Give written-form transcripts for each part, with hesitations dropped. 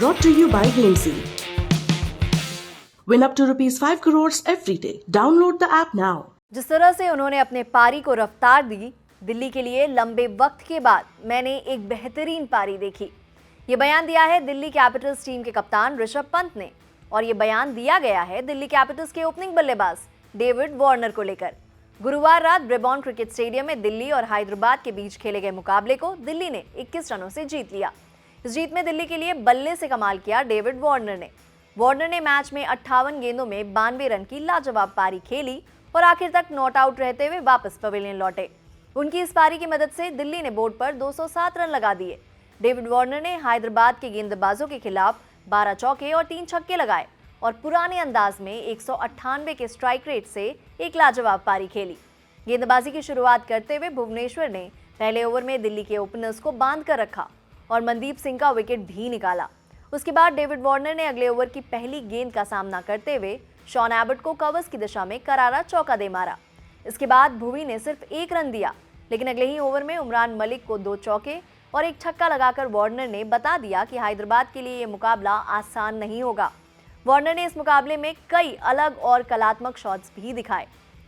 Brought to you by Gamesy. Win up to ₹5 crores every day. Download the app now. जिस तरह से उन्होंने अपने पारी को रफ्तार दी, दिल्ली के लिए लंबे वक्त के बाद मैंने एक बेहतरीन पारी देखी। ये बयान दिया है दिल्ली कैपिटल्स टीम के कप्तान ऋषभ पंत ने, और ये बयान दिया गया है दिल्ली कैपिटल्स के ओपनिंग बल्लेबाज डेविड वार्नर को लेकर। गुरुवार रात ब्रेबॉर्न क्रिकेट स्टेडियम में दिल्ली और हैदराबाद के बीच खेले गए मुकाबले को दिल्ली ने 21 रनों से जीत लिया। इस जीत में दिल्ली के लिए बल्ले से कमाल किया डेविड वार्नर ने। वार्नर ने मैच में 58 गेंदों में 92 रन की लाजवाब पारी खेली और आखिर तक नॉट आउट रहते हुए वापस पवेलियन लौटे। उनकी इस पारी की मदद से दिल्ली ने बोर्ड पर 207 रन लगा दिए। डेविड वार्नर ने हैदराबाद के गेंदबाजों के खिलाफ 12 चौके और 3 छक्के लगाए और पुराने अंदाज में 198 के स्ट्राइक रेट से एक लाजवाब पारी खेली। गेंदबाजी की शुरुआत करते हुए भुवनेश्वर ने पहले ओवर में दिल्ली के ओपनर्स को बांध कर रखा और मनदीप सिंह का विकेट भी निकाला। उसके बाद डेविड वार्नर ने अगले ओवर की पहली गेंद का सामना करते हुए शॉन एबट को कवर्स की दिशा में करारा चौका दे मारा। इसके बाद भुवी ने सिर्फ 1 रन दिया, लेकिन अगले ही ओवर में उमरान मलिक को 2 चौके और 1 छक्का लगाकर वार्नर ने बता दिया कि हैदराबाद के लिए यह मुकाबला आसान नहीं होगा। वार्नर ने इस मुकाबले में कई अलग और कलात्मक शॉट्स भी दिखाए।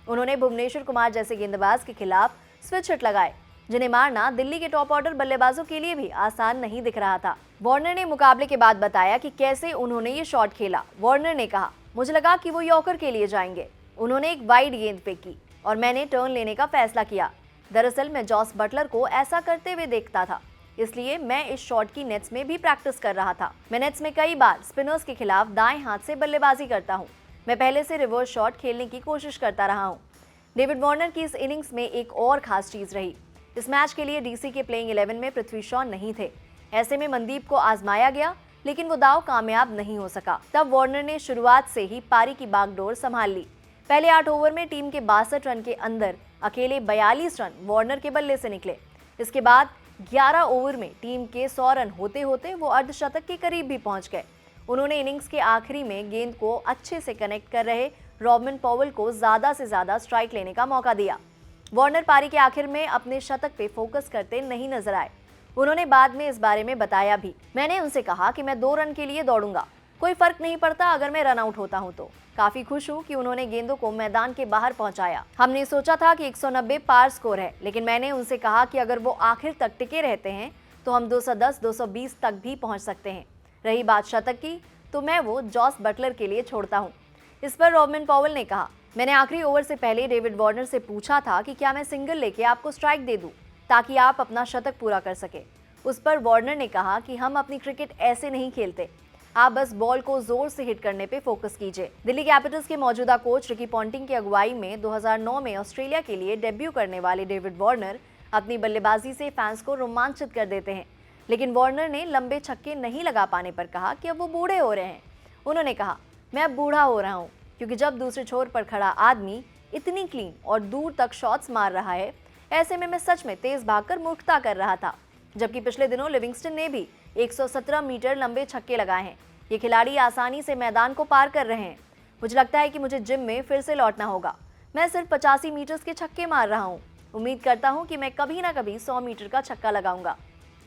उन्होंने भुवनेश्वर कुमार जैसे गेंदबाज के खिलाफ स्विच हिट लगाए, जिन्हें मारना दिल्ली के टॉप ऑर्डर बल्लेबाजों के लिए भी आसान नहीं दिख रहा था। वार्नर ने मुकाबले के बाद बताया कि कैसे उन्होंने ये शॉट खेला। वार्नर ने कहा, मुझे लगा कि वो यॉर्कर के लिए जाएंगे। उन्होंने एक वाइड गेंद फेंकी और मैंने टर्न लेने का फैसला किया। दरअसल मैं जॉस बटलर को ऐसा करते हुए देखता था, इसलिए मैं इस शॉट की नेट्स में भी प्रैक्टिस कर रहा था। मैं नेट्स में कई बार स्पिनर्स के खिलाफ दाएं हाथ से बल्लेबाजी करता हूं। मैं पहले से रिवर्स शॉट खेलने की कोशिश करता रहा हूं। डेविड वार्नर की इस इनिंग्स में एक और खास चीज रही। इस मैच के लिए डीसी के प्लेइंग 11 में पृथ्वी शॉ नहीं थे। ऐसे में मनदीप को आजमाया गया, लेकिन वो दाव कामयाब नहीं हो सका। तब वार्नर ने शुरुआत से ही पारी की बागडोर संभाल ली। पहले 8 ओवर में टीम के 62 रन के अंदर अकेले 42 रन वार्नर के बल्ले से निकले। इसके बाद 11 ओवर में टीम के 100 रन होते होते वो अर्धशतक के करीब भी पहुंच गए। उन्होंने इनिंग्स के आखिरी में गेंद को अच्छे से कनेक्ट कर रहे रॉबिन पॉवेल को ज्यादा से ज्यादा स्ट्राइक लेने का मौका दिया। वार्नर पारी के आखिर में अपने शतक पे फोकस करते नहीं नजर आए। उन्होंने बाद में इस बारे में बताया भी, मैंने उनसे कहा कि मैं 2 रन के लिए दौड़ूंगा, कोई फर्क नहीं पड़ता अगर मैं रन आउट होता हूं तो। काफी खुश हूं कि उन्होंने गेंदों को मैदान के बाहर पहुंचाया। हमने सोचा था कि 190 पार स्कोर है, लेकिन मैंने उनसे कहा कि अगर वो आखिर तक टिके रहते हैं तो हम 210, 220 तक भी पहुंच सकते हैं। रही बात शतक की, तो मैं वो जॉस बटलर के लिए छोड़ता हूं। इस पर रॉबिन पॉवेल ने कहा, मैंने आखिरी ओवर से पहले डेविड वार्नर से पूछा था कि क्या मैं सिंगल लेके आपको स्ट्राइक दे दूं ताकि आप अपना शतक पूरा कर सके। उस पर वार्नर ने कहा कि हम अपनी क्रिकेट ऐसे नहीं खेलते, आप बस बॉल को जोर से हिट करने पे फोकस कीजिए। दिल्ली कैपिटल्स के मौजूदा कोच रिकी पॉन्टिंग की अगुवाई में 2009 में ऑस्ट्रेलिया के लिए डेब्यू करने वाले डेविड वार्नर अपनी बल्लेबाजी से फैंस को रोमांचित कर देते हैं, लेकिन वार्नर ने लंबे छक्के नहीं लगा पाने पर कहा कि अब वो बूढ़े हो रहे हैं। उन्होंने कहा, मैं अब बूढ़ा हो रहा हूँ, क्योंकि जब दूसरे छोर पर खड़ा आदमी इतनी क्लीन और दूर तक शॉट्स मार रहा है, ऐसे में मैं सच में तेज भागकर मूर्खता कर रहा था। जबकि पिछले दिनों लिविंगस्टन ने भी 117 मीटर लंबे छक्के लगाए हैं। ये खिलाड़ी आसानी से मैदान को पार कर रहे हैं। मुझे लगता है कि मुझे जिम में फिर से लौटना होगा। मैं सिर्फ 85 मीटर्स के छक्के मार रहा हूँ। उम्मीद करता हूँ कि मैं कभी ना कभी 100 मीटर का छक्का लगाऊंगा।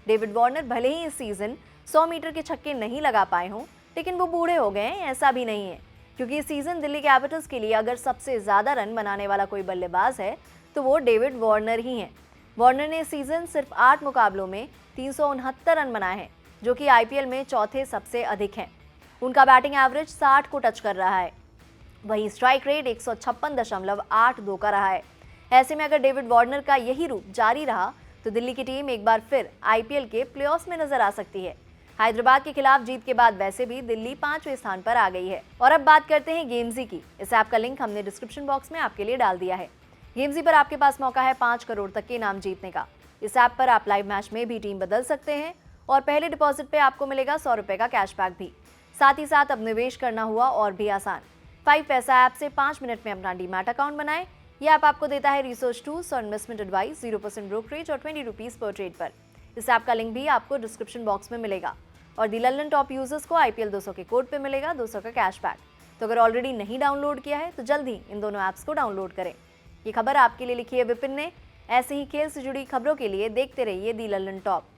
डेविड वार्नर भले ही इस सीजन 100 मीटर के छक्के नहीं लगा पाए हों, लेकिन वो बूढ़े हो गए हैं ऐसा भी नहीं है, क्योंकि इस सीजन दिल्ली कैपिटल्स के लिए अगर सबसे ज्यादा रन बनाने वाला कोई बल्लेबाज है तो वो डेविड वार्नर ही हैं। वार्नर ने इस सीजन सिर्फ 8 मुकाबलों में 369 रन बनाए हैं, जो कि आईपीएल में चौथे सबसे अधिक हैं। उनका बैटिंग एवरेज 60 को टच कर रहा है, वहीं स्ट्राइक रेट 156.82 का रहा है। ऐसे में अगर डेविड वार्नर का यही रूप जारी रहा तो दिल्ली की टीम एक बार फिर आईपीएल के प्लेऑफ्स में नजर आ सकती है। हैदराबाद के खिलाफ जीत के बाद वैसे भी दिल्ली 5वें स्थान पर आ गई है। और अब बात करते हैं गेमजी की। इस ऐप का लिंक हमने डिस्क्रिप्शन बॉक्स में आपके लिए डाल दिया है। गेमजी पर आपके पास मौका है 5 करोड़ तक के इनाम जीतने का। इस ऐप पर आप लाइव मैच में भी टीम बदल सकते हैं और पहले डिपॉजिट पे आपको मिलेगा 100 रुपए का कैशबैक भी। साथ ही साथ अब निवेश करना हुआ और भी आसान। 5 पैसा ऐप से 5 मिनट में अपना डीमैट अकाउंट बनाएं। यह ऐप आपको देता है रिसर्च टूल्स और इन्वेस्टमेंट एडवाइस, 0% ब्रोकरेज और 20 रुपीज पर ट्रेड पर। इस ऐप का लिंक भी आपको डिस्क्रिप्शन बॉक्स में मिलेगा। और दी लल्लन टॉप यूजर्स को IPL 200 के कोड पे मिलेगा 200 का कैशबैक। तो अगर ऑलरेडी नहीं डाउनलोड किया है तो जल्दी इन दोनों ऐप्स को डाउनलोड करें। ये खबर आपके लिए लिखी है विपिन ने। ऐसे ही खेल से जुड़ी खबरों के लिए देखते रहिए दी लल्लन टॉप।